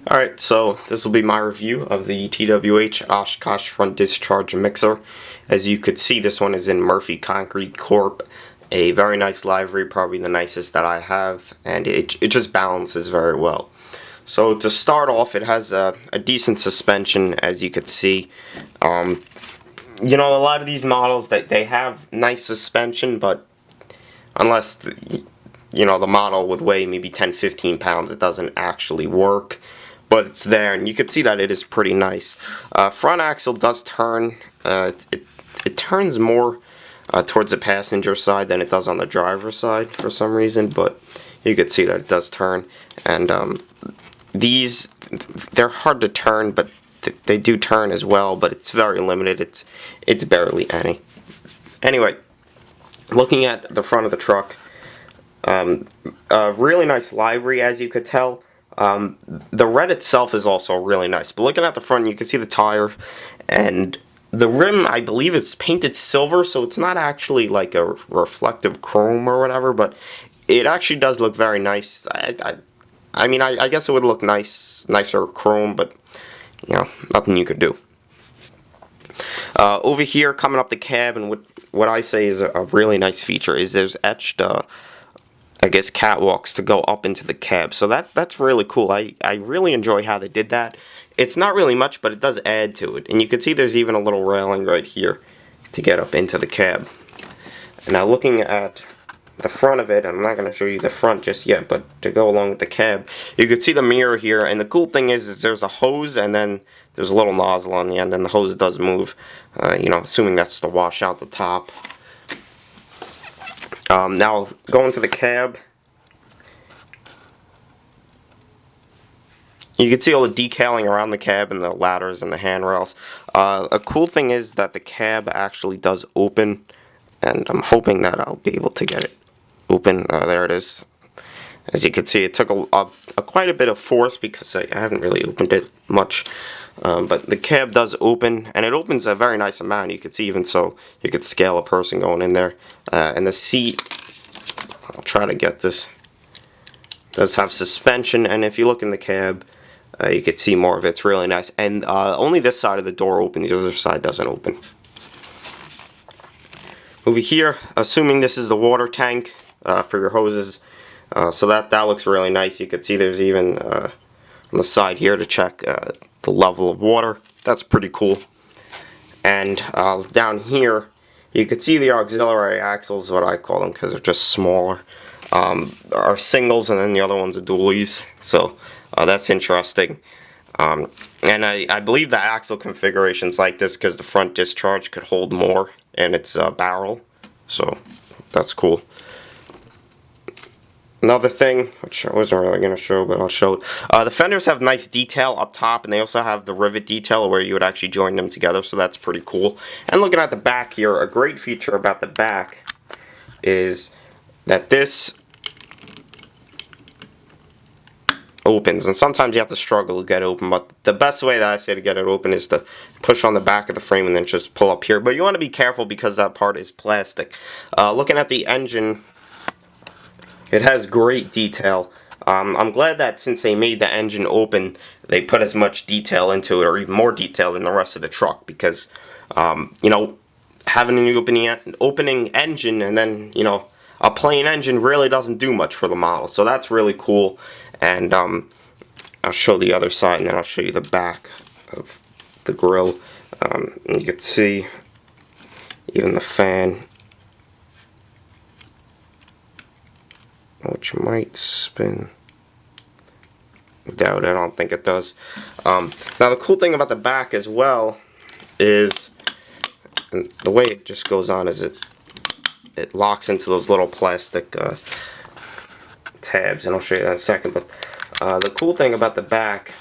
Alright, so this will be my review of the TWH Oshkosh front discharge mixer. As you could see, this one is in Murphy Concrete Corp. A very nice livery, probably the nicest that I have, and it just balances very well. So to start off, it has a decent suspension, as you could see. You know, a lot of these models, they have nice suspension, but unless the model would weigh maybe 10-15 pounds, it doesn't actually work. But it's there, and you can see that it is pretty nice. Front axle does turn. It turns more towards the passenger side than it does on the driver's side for some reason, but you can see that it does turn. And they're hard to turn, but they do turn as well, but it's very limited. It's barely any. Anyway, looking at the front of the truck, a really nice livery, as you could tell. The red itself is also really nice, but looking at the front, you can see the tire, and the rim, I believe, is painted silver, so it's not actually like a reflective chrome or whatever, but it actually does look very nice. I mean, I guess it would look nicer chrome, but you know, nothing you could do. Over here, coming up the cab, and what I say is a really nice feature is there's etched I guess catwalks to go up into the cab, so that's really cool. I really enjoy how they did that. It's not really much, but it does add to it, and you can see there's even a little railing right here to get up into the cab. And now looking at the front of it, I'm not going to show you the front just yet, but to go along with the cab, you can see the mirror here, and the cool thing is there's a hose, and then there's a little nozzle on the end, and the hose does move, you know, assuming that's to wash out the top. Now, going to the cab, you can see all the decaling around the cab and the ladders and the handrails. A cool thing is that the cab actually does open, and I'm hoping that I'll be able to get it open. There it is. As you can see, it took quite a bit of force because I haven't really opened it much. But the cab does open, and it opens a very nice amount. You can see, even so, you could scale a person going in there. And the seat, I'll try to get this, does have suspension, and if you look in the cab, you can see more of it. It's really nice. And only this side of the door opens, the other side doesn't open. Over here, assuming this is the water tank for your hoses, so that looks really nice. You can see there's even on the side here to check the level of water. That's pretty cool. And down here, you can see the auxiliary axles, what I call them, because they're just smaller. Are singles, and then the other ones are dualies. So that's interesting. And I believe the axle configuration's like this because the front discharge could hold more in its barrel. So that's cool. Another thing, which I wasn't really going to show, but I'll show it. The fenders have nice detail up top, and they also have the rivet detail where you would actually join them together, so that's pretty cool. And looking at the back here, a great feature about the back is that this opens, and sometimes you have to struggle to get it open, but the best way that I say to get it open is to push on the back of the frame and then just pull up here. But you want to be careful because that part is plastic. Looking at the engine, it has great detail. I'm glad that since they made the engine open, they put as much detail into it, or even more detail than the rest of the truck, because, you know, having an opening engine and then, you know, a plain engine really doesn't do much for the model. So that's really cool. And I'll show the other side, and then I'll show you the back of the grill. And you can see even the fan, which might spin. Doubt it, I don't think it does. Now the cool thing about the back as well is, and the way it just goes on is it locks into those little plastic tabs, and I'll show you that in a second. But the cool thing about the back,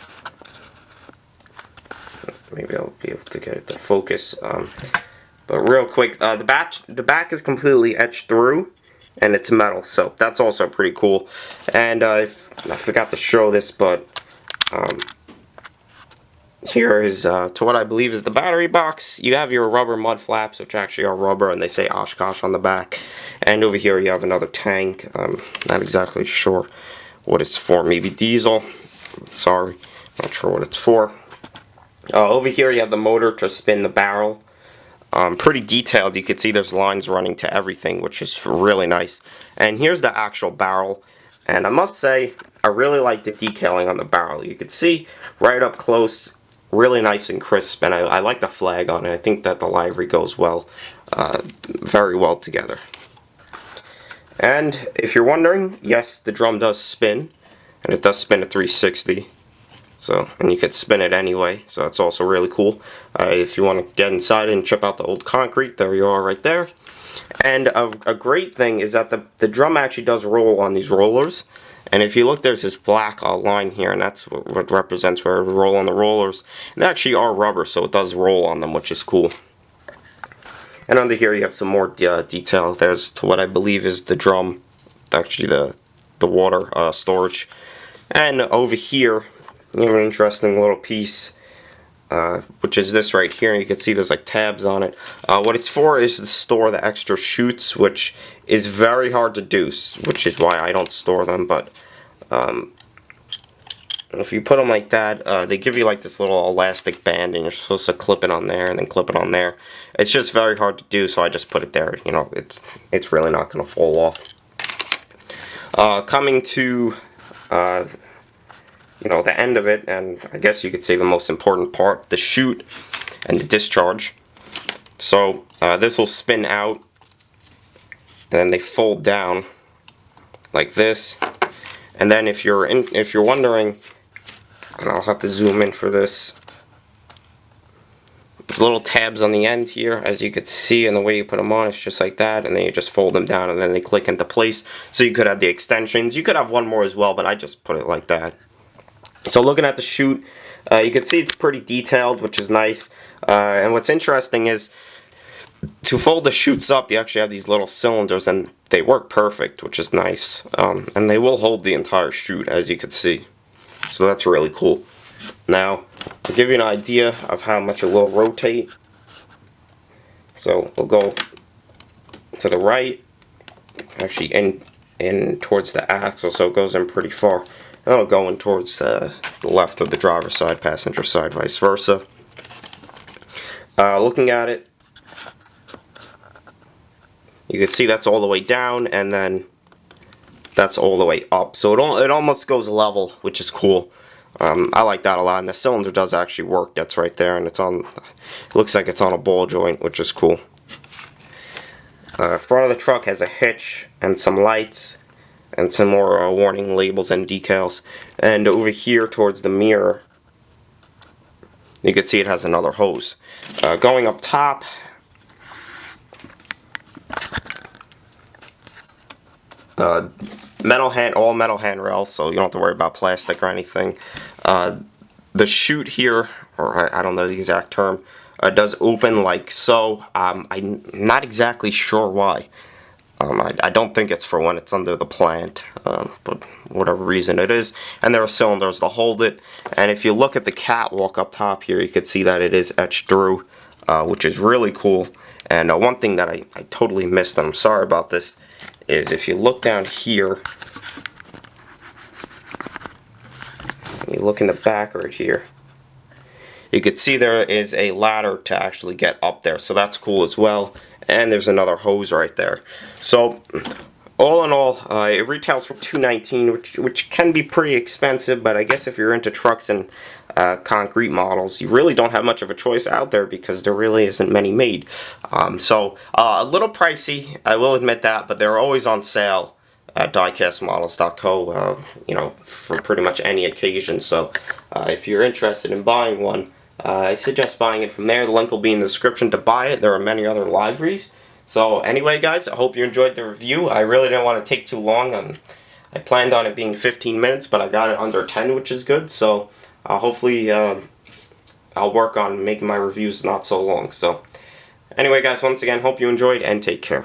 maybe I'll be able to get it to focus, but real quick, the back is completely etched through, and it's metal, so that's also pretty cool. And I forgot to show this, but here is to what I believe is the battery box. You have your rubber mud flaps, which actually are rubber, and they say Oshkosh on the back. And over here you have another tank. Not exactly sure what it's for, maybe diesel. Sorry, not sure what it's for. Over here you have the motor to spin the barrel. Pretty detailed. You can see there's lines running to everything, which is really nice. And here's the actual barrel. And I must say, I really like the detailing on the barrel. You can see right up close, really nice and crisp. And I like the flag on it. I think that the livery goes well, very well together. And if you're wondering, yes, the drum does spin. And it does spin at 360. So, and you could spin it anyway, so that's also really cool. If you want to get inside and chip out the old concrete, there you are right there. And a great thing is that the drum actually does roll on these rollers. And if you look, there's this black line here, and that's what represents where it would roll on the rollers. And they actually are rubber, so it does roll on them, which is cool. And under here you have some more detail. There's to what I believe is the drum, actually the water storage. And over here, you have an interesting little piece, which is this right here. You can see there's like tabs on it. What it's for is to store the extra chutes, which is very hard to do, which is why I don't store them. But if you put them like that, they give you like this little elastic band, and you're supposed to clip it on there and then clip it on there. It's just very hard to do, so I just put it there. You know, it's really not going to fall off. Coming to you know, the end of it, and I guess you could say the most important part, the chute and the discharge. So this will spin out, and then they fold down like this. And then if you're wondering, and I'll have to zoom in for this, there's little tabs on the end here, as you could see, and the way you put them on, it's just like that, and then you just fold them down, and then they click into place. So you could have the extensions. You could have one more as well, but I just put it like that. So looking at the chute, you can see it's pretty detailed, which is nice. And what's interesting is, to fold the chutes up, you actually have these little cylinders, and they work perfect, which is nice. And they will hold the entire chute, as you can see. So that's really cool. Now, I'll give you an idea of how much it will rotate. So we'll go to the right, actually in towards the axle, so it goes in pretty far. And it'll go in towards the left of the driver's side, passenger side, vice versa. Looking at it, you can see that's all the way down, and then that's all the way up. So it almost goes level, which is cool. I like that a lot, and the cylinder does actually work. That's right there, and it looks like it's on a ball joint, which is cool. Front of the truck has a hitch and some lights and some more warning labels and decals. And over here towards the mirror, you can see it has another hose. Going up top, all metal handrails, so you don't have to worry about plastic or anything. The chute here, or I don't know the exact term, does open like so. I'm not exactly sure why. I don't think it's for when it's under the plant, but whatever reason it is. And there are cylinders to hold it. And if you look at the catwalk up top here, you can see that it is etched through, which is really cool. And one thing that I totally missed, and I'm sorry about this, is if you look down here, and you look in the back right here, you can see there is a ladder to actually get up there, so that's cool as well. And there's another hose right there. So all in all, it retails for $219, which can be pretty expensive, but I guess if you're into trucks and concrete models, you really don't have much of a choice out there because there really isn't many made. So a little pricey, I will admit that, but they're always on sale at diecastmodels.co, you know, for pretty much any occasion. So if you're interested in buying one, I suggest buying it from there. The link will be in the description to buy it. There are many other liveries. So anyway, guys, I hope you enjoyed the review. I really didn't want to take too long. I planned on it being 15 minutes, but I got it under 10, which is good. So hopefully I'll work on making my reviews not so long. So anyway, guys, once again, hope you enjoyed, and take care.